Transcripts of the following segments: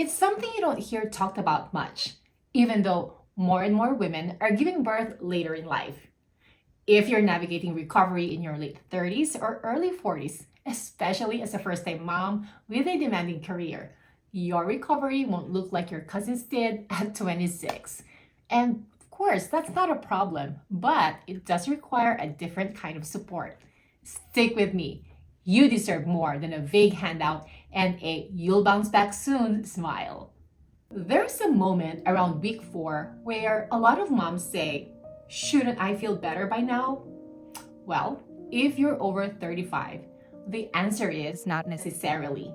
It's something you don't hear talked about much, even though more and more women are giving birth later in life. If you're navigating recovery in your late 30s or early 40s, especially as a first time mom with a demanding career, your recovery won't look like your cousins did at 26. And of course, that's not a problem, but it does require a different kind of support. Stick with me. You deserve more than a vague handout and a you'll bounce back soon smile. There's a moment around week 4 where a lot of moms say, shouldn't I feel better by now? Well, if you're over 35, the answer is not necessarily.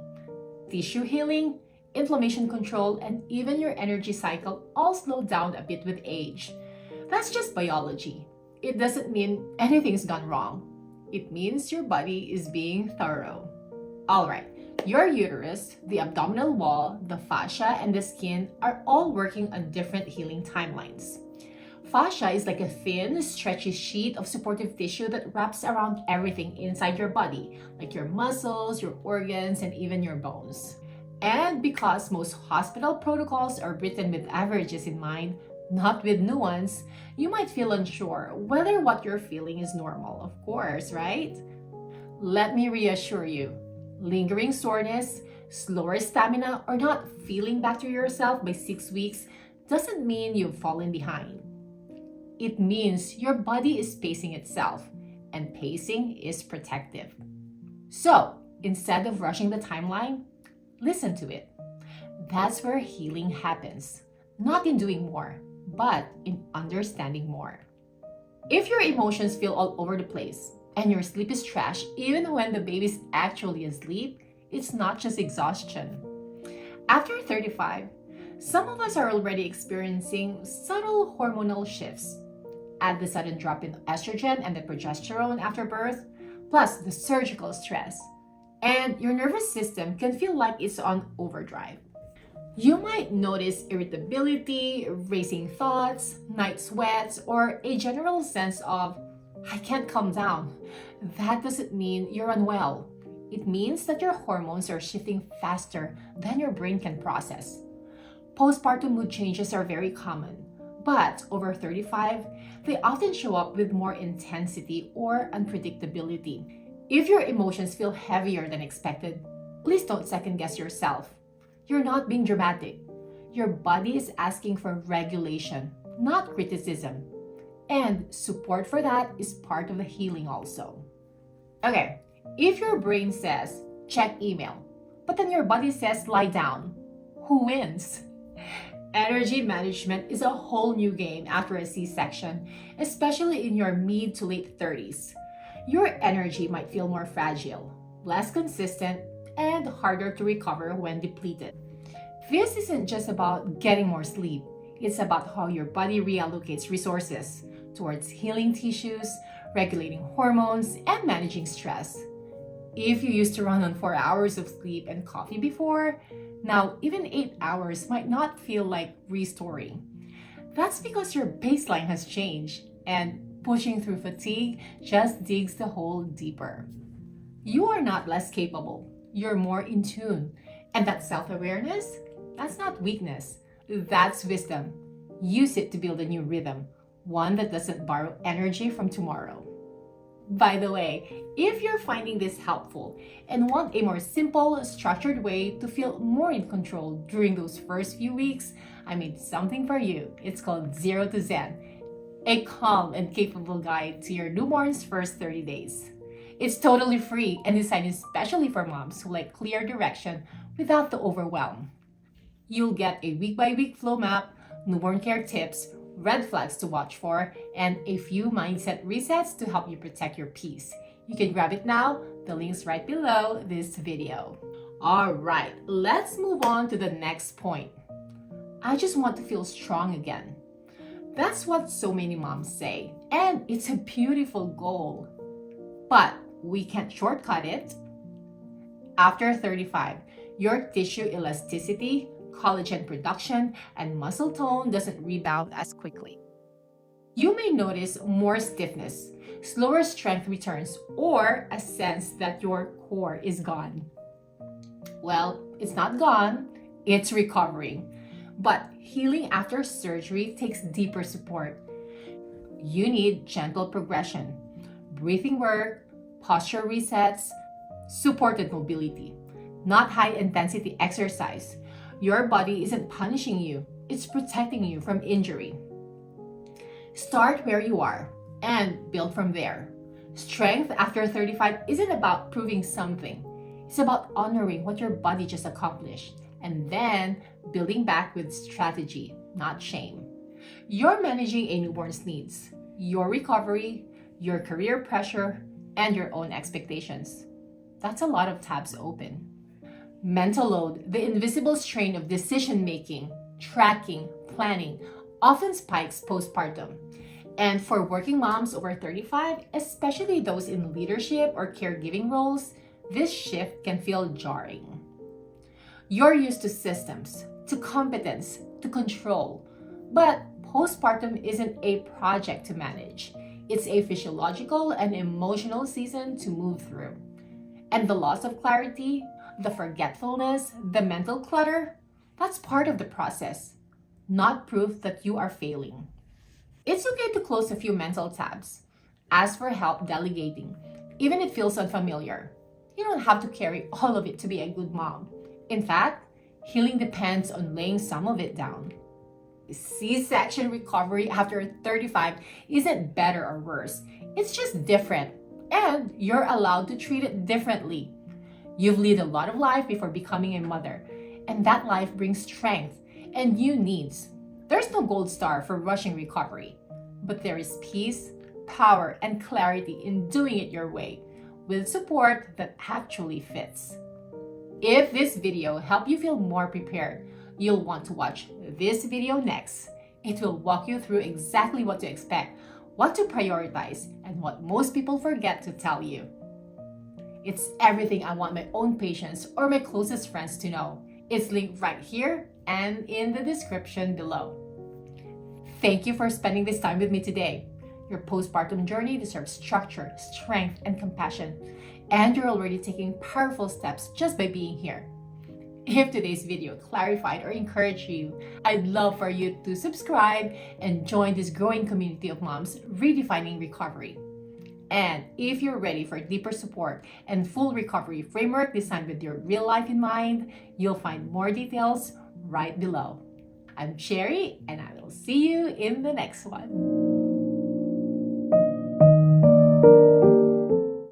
Tissue healing, inflammation control, and even your energy cycle all slow down a bit with age. That's just biology. It doesn't mean anything's gone wrong. It means your body is being thorough. Alright, your uterus, the abdominal wall, the fascia, and the skin are all working on different healing timelines. Fascia is like a thin, stretchy sheet of supportive tissue that wraps around everything inside your body, like your muscles, your organs, and even your bones. And because most hospital protocols are written with averages in mind, not with nuance, you might feel unsure whether what you're feeling is normal, of course, right? Let me reassure you, lingering soreness, slower stamina, or not feeling back to yourself by 6 weeks doesn't mean you've fallen behind. It means your body is pacing itself, and pacing is protective. So, instead of rushing the timeline, listen to it. That's where healing happens, not in doing more, but in understanding more. If your emotions feel all over the place and your sleep is trash even when the baby's actually asleep, it's not just exhaustion. After 35, some of us are already experiencing subtle hormonal shifts. Add the sudden drop in estrogen and the progesterone after birth, plus the surgical stress, and your nervous system can feel like it's on overdrive. You might notice irritability, racing thoughts, night sweats, or a general sense of, I can't calm down. That doesn't mean you're unwell. It means that your hormones are shifting faster than your brain can process. Postpartum mood changes are very common, but over 35, they often show up with more intensity or unpredictability. If your emotions feel heavier than expected, please don't second guess yourself. You're not being dramatic. Your body is asking for regulation, not criticism. And support for that is part of the healing also. Okay, if your brain says, check email, but then your body says, lie down, who wins? Energy management is a whole new game after a C-section, especially in your mid to late 30s. Your energy might feel more fragile, less consistent, and harder to recover when depleted. This isn't just about getting more sleep. It's about how your body reallocates resources towards healing tissues, regulating hormones, and managing stress. If you used to run on 4 hours of sleep and coffee before, now even 8 hours might not feel like restoring. That's because your baseline has changed, and pushing through fatigue just digs the hole deeper. You are not less capable. You're more in tune. And that self-awareness, that's not weakness. That's wisdom. Use it to build a new rhythm, one that doesn't borrow energy from tomorrow. By the way, if you're finding this helpful and want a more simple, structured way to feel more in control during those first few weeks, I made something for you. It's called 0 to Zen, a calm and capable guide to your newborn's first 30 days. It's totally free and designed especially for moms who like clear direction without the overwhelm. You'll get a week-by-week flow map, newborn care tips, red flags to watch for, and a few mindset resets to help you protect your peace. You can grab it now. The link's right below this video. All right, let's move on to the next point. I just want to feel strong again. That's what so many moms say, and it's a beautiful goal. But we can't shortcut it. After 35, your tissue elasticity, collagen production, and muscle tone doesn't rebound as quickly. You may notice more stiffness, slower strength returns, or a sense that your core is gone. Well, it's not gone, It's recovering. But healing after surgery takes deeper support. You need gentle progression, breathing work, posture resets, supported mobility, not high intensity exercise. Your body isn't punishing you, it's protecting you from injury. Start where you are and build from there. Strength after 35 isn't about proving something. It's about honoring what your body just accomplished and then building back with strategy, not shame. You're managing a newborn's needs, your recovery, your career pressure, and your own expectations. That's a lot of tabs open. Mental load, the invisible strain of decision making, tracking, planning, often spikes postpartum. And for working moms over 35, especially those in leadership or caregiving roles, this shift can feel jarring. You're used to systems, to competence, to control. But postpartum isn't a project to manage. It's a physiological and emotional season to move through. And the loss of clarity, the forgetfulness, the mental clutter, that's part of the process, not proof that you are failing. It's okay to close a few mental tabs. Ask for help delegating, even if it feels unfamiliar. You don't have to carry all of it to be a good mom. In fact, healing depends on laying some of it down. C-section recovery after 35 isn't better or worse. It's just different, and you're allowed to treat it differently. You've lived a lot of life before becoming a mother, and that life brings strength and new needs. There's no gold star for rushing recovery, but there is peace, power, and clarity in doing it your way, with support that actually fits. If this video helped you feel more prepared, you'll want to watch this video next. It will walk you through exactly what to expect, what to prioritize, and what most people forget to tell you. It's everything I want my own patients or my closest friends to know. It's linked right here and in the description below. Thank you for spending this time with me today. Your postpartum journey deserves structure, strength, and compassion, and you're already taking powerful steps just by being here. If today's video clarified or encouraged you, I'd love for you to subscribe and join this growing community of moms redefining recovery. And if you're ready for deeper support and full recovery framework designed with your real life in mind, you'll find more details right below. I'm Sherry, and I will see you in the next one.